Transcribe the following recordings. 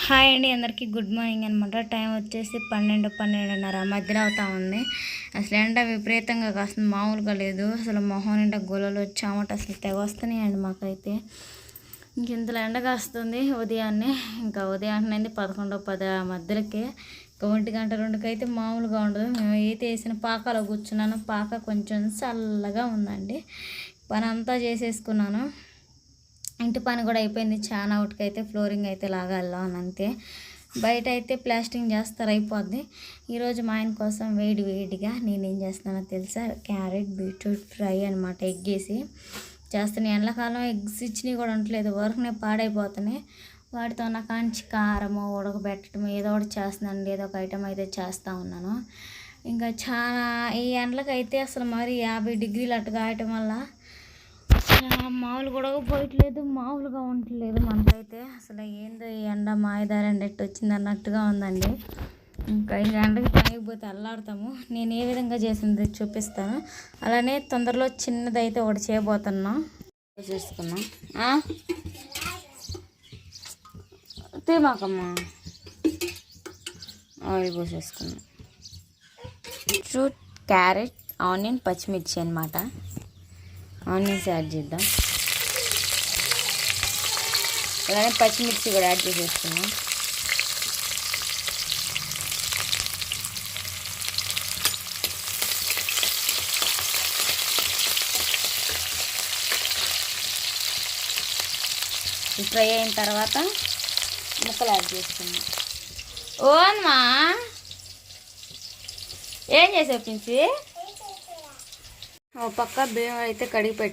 Hi అండి, అందరికీ good morning అనమాట. టైం వచ్చేసి 12:30 మధ్యలో అవుతా ఉంది. అసలు ఎండ విపరీతంగా కాస్తుంది, మామూలుగా లేదు. అసలు మొహం నిండా గొలలు వచ్చామట, అసలు తెగ వస్తున్నాయండి మాకైతే. ఇంతలో ఎండ కాస్తుంది ఉదయాన్నే. ఇంకా ఉదయాన్నే 11:10 మధ్యలోకే, ఇంకా 1:00, 2కి మామూలుగా ఉండదు. మేము అయితే వేసిన పాకలో కూర్చున్నాను. పాక కొంచెం చల్లగా ఉందండి. పని అంతా చేసేసుకున్నాను. ఇంటి పని కూడా అయిపోయింది. చాలా ఉటికైతే ఫ్లోరింగ్ అయితే లాగాలి అంతే. బయట అయితే ప్లాస్టింగ్ చేస్తారు, అయిపోద్ది. ఈరోజు మా ఆయన కోసం వేడిగా నేనేం చేస్తున్నానో తెలుసా? క్యారెట్ బీట్రూట్ ఫ్రై అనమాట. ఎగ్ వేసి చేస్తాను. ఎండాకాలం ఎగ్స్ ఇచ్చినవి కూడా ఉండట్లేదు, వరకునే పాడైపోతున్నాయి. వాటితో నా కాంచి కారము ఉడకబెట్టడం ఏదో ఒకటి చేస్తున్నానండి. ఏదో ఒక ఐటెం అయితే చేస్తూ ఉన్నాను. ఇంకా చాలా ఈ ఎండలకైతే అసలు మరి 50 డిగ్రీలు అటు కాయటం వల్ల మామూలు కూడా పోయట్లేదు, మామూలుగా ఉండట్లేదు మనకైతే. అసలు ఏందో ఈ ఎండ మాయదారి ఎండ ఎట్టు వచ్చింది అన్నట్టుగా ఉందండి. ఇంకా ఈ ఎండకి పనికి పోతే అల్లాడతాము. నేను ఏ విధంగా చేసింది చూపిస్తాను. అలానే తొందరలో చిన్నదైతే ఒకటి చేయబోతున్నా. చేసుకున్నాం తీమాకమ్మా ఆయిల్ పోసేసుకున్నాం. బీట్రూట్, క్యారెట్, ఆనియన్, పచ్చిమిర్చి అనమాట. ఆనియన్స్ యాడ్ చేద్దాం. అలానే పచ్చిమిర్చి కూడా యాడ్ చేసేసుకున్నాం. ఫ్రై అయిన తర్వాత ముక్కలు యాడ్ చేసుకున్నాం. ఓ అమ్మా ఏం చేసావు పించి? ఓ పక్క బియ్యం అయితే కడిగి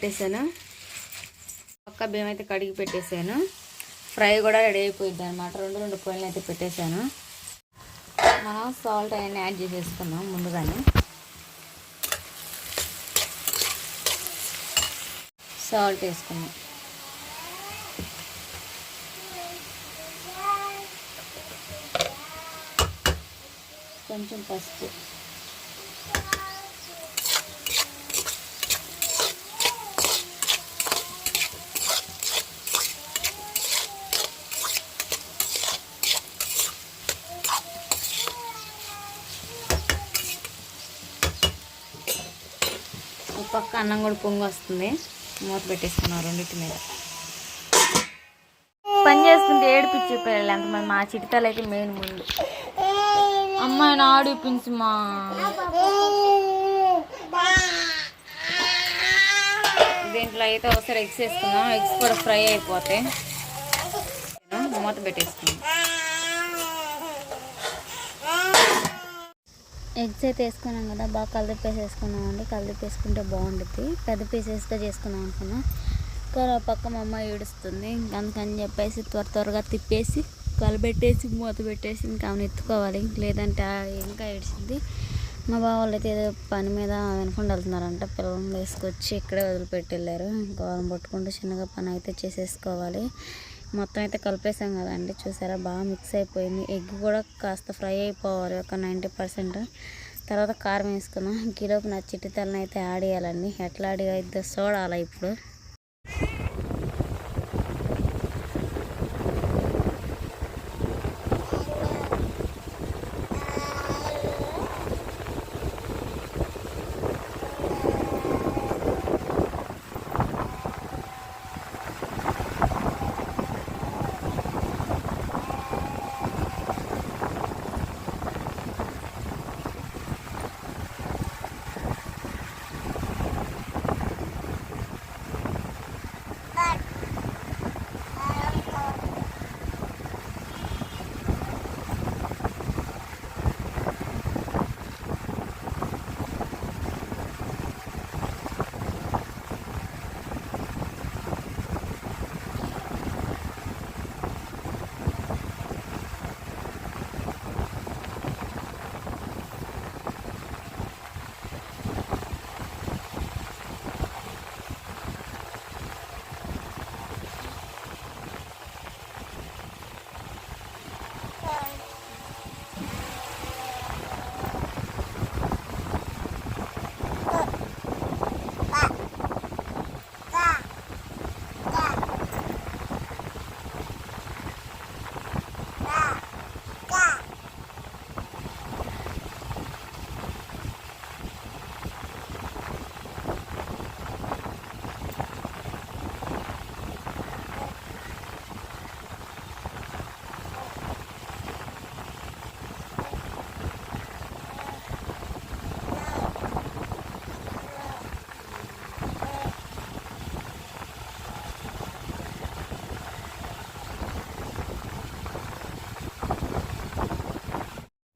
పెట్టేశాను. ఫ్రై కూడా రెడీ అయిపోయింది అనమాట. రెండు పొయ్యిలు అయితే పెట్టేశాను. మనం సాల్ట్ అవన్నీ యాడ్ చేసేసుకున్నాం ముందుగానే. సాల్ట్ వేసుకున్నాం. కొంచెం పసుపు, పక్క అన్నం కూడా పొంగి వస్తుంది. మూత పెట్టేసుకున్నాం రెండింటి మీద. పని చేసుకుంటే ఏడిపించి పిల్లలు ఎంతమంది. మా చిటితలు అయితే మెయిన్ ముందు అమ్మాయిని ఆడిపించి మా దీంట్లో అయితే ఒకసారి ఎగ్స్ వేసుకున్నాం. ఎగ్స్ కూడా ఫ్రై అయిపోతాయి. మూత పెట్టేసుకున్నాం. ఎగ్స్ అయితే వేసుకున్నాం కదా, బాగా కలిపేసేసుకున్నాం అండి. కలిపేసుకుంటే బాగుంటుంది. పెద్ద పీసెస్గా చేసుకున్నాం అనుకున్నాం. ఇంకా పక్క మా అమ్మ ఏడుస్తుంది. అందుకని చెప్పేసి త్వరగా తిప్పేసి కలబెట్టేసి మూత పెట్టేసి ఇంకా ఆమెను ఎత్తుకోవాలి, లేదంటే ఇంకా ఏడ్చింది. మా బావ వాళ్ళు అయితే ఏదో పని మీద వెనకుండా వెళ్తున్నారంట. పిల్లల్ని వేసుకొచ్చి ఇక్కడే వదిలిపెట్టి వెళ్ళారు. ఇంకా వాళ్ళని పట్టుకుంటూ చిన్నగా పని అయితే చేసేసుకోవాలి. మొత్తం అయితే కలిపేసాం కదండి, చూసారా బాగా మిక్స్ అయిపోయింది. ఎగ్ కూడా కాస్త ఫ్రై అయిపోవాలి, ఒక 90%. తర్వాత కారం వేసుకున్నాం. కిలోకి నా చిట్టితలను అయితే యాడ్ చేయాలండి. ఎట్లా యాడ్ అయితే చూడాలి ఇప్పుడు.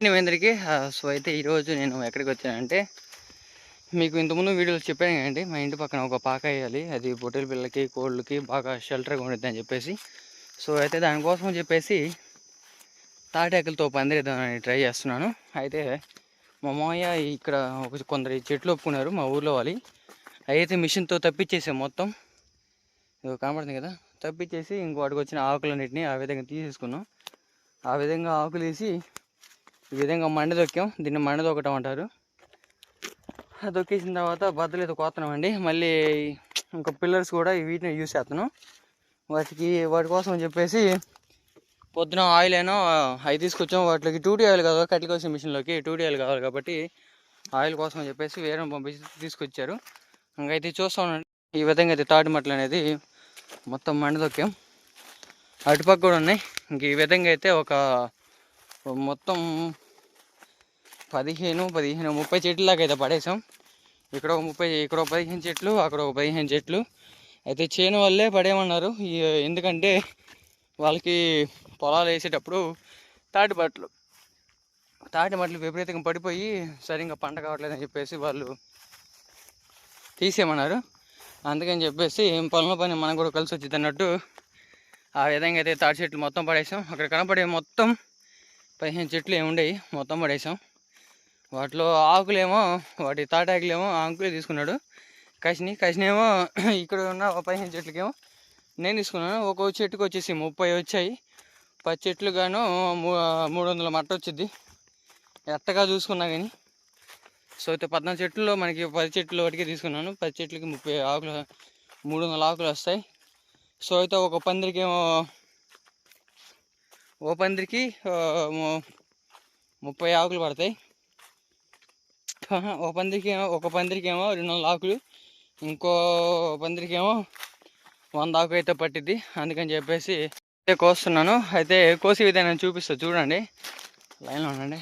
అందరికీ సో అయితే ఈరోజు నేను ఎక్కడికి వచ్చానంటే, మీకు ఇంతకుముందు వీడియోలు చెప్పాను కదండి, మా ఇంటి పక్కన ఒక పాక వేయాలి, అది పొట్టేలు పిల్లలకి కోళ్ళకి బాగా షెల్టర్గా ఉంటుంది అని చెప్పేసి. సో అయితే దానికోసం చెప్పేసి తాటాకులతో పందిరేద్దామని ట్రై చేస్తున్నాను. అయితే మా మామయ్య ఇక్కడ కొందరు చెట్లు ఒప్పుకున్నారు మా ఊర్లో వాళ్ళు. అయితే మిషన్తో తప్పించేసాం మొత్తం, కనబడుతుంది కదా, తప్పించేసి ఇంకోటికి వచ్చిన ఆకులన్నింటినీ ఆ విధంగా తీసేసుకున్నాం. ఆ విధంగా ఆకులు వేసి ఈ విధంగా మండ దొక్కాం. దీన్ని మండ దొక్కటం అంటారు. దొక్కేసిన తర్వాత బద్దలు ఏదో కోస్తున్నామండి. మళ్ళీ ఇంకా పిల్లర్స్ కూడా వీటిని యూస్ చేస్తున్నాం. వాటి కోసం అని చెప్పేసి పొద్దున ఆయిల్ అయినా అవి తీసుకొచ్చాం. వాటికి 2D ఆయిల్ కావాలి, కట్టెలు కోసే మిషన్లోకి 2D ఆయిల్ కావాలి కాబట్టి ఆయిల్ కోసం అని చెప్పేసి వేరే పంపించి తీసుకొచ్చారు. ఇంకైతే చూస్తామండి, ఈ విధంగా అయితే తాటి మట్టలు అనేది మొత్తం మండ దొక్కాం. అటుపక్క కూడా ఉన్నాయి. ఇంక ఈ విధంగా అయితే ఒక మొత్తం 30 చెట్లు దాకా అయితే పడేసాం. ఇక్కడ ఒక 30, ఇక్కడ ఒక 15 చెట్లు, అక్కడ ఒక 15 చెట్లు అయితే చేను వల్లే పడేయమన్నారు. ఎందుకంటే వాళ్ళకి పొలాలు వేసేటప్పుడు తాటి మట్టలు విపరీతంగా పడిపోయి సరిగ్గా పంట కావట్లేదని చెప్పేసి వాళ్ళు తీసేయమన్నారు. అందుకని చెప్పేసి పొలంలో పని మనకు కూడా కలిసి వచ్చింది అన్నట్టు ఆ విధంగా అయితే తాటి చెట్లు మొత్తం పడేసాం. అక్కడ కనపడే మొత్తం 15 చెట్లు ఏముండేవి మొత్తం పడేసాం. వాటిలో ఆకులేమో, వాటి తాటాకులేమో ఆకులే తీసుకున్నాడు. కసినేమో ఇక్కడ ఉన్న 15 చెట్లకేమో నేను తీసుకున్నాను. ఒక్కో చెట్టుకు వచ్చేసి 30 వచ్చాయి. 10 చెట్లు గాను 300 మట్ట వచ్చింది ఎట్టగా చూసుకున్నా కానీ. సో అయితే 14 చెట్లలో మనకి 10 చెట్లు వాటికి తీసుకున్నాను. 10 చెట్లకి 30 ఆకులు, 300 ఆకులు వస్తాయి. సో అయితే ఒక పందిరికి 30 ఆకులు పడతాయి. ఒక పందిరికేమో 200 ఆకులు, ఇంకో పందిరికేమో 100 ఆకు అయితే పట్టిద్ది. అందుకని చెప్పేసి కోస్తున్నాను. అయితే కోసి విధానం చూపిస్తా చూడండి, లైన్లో ఉండండి.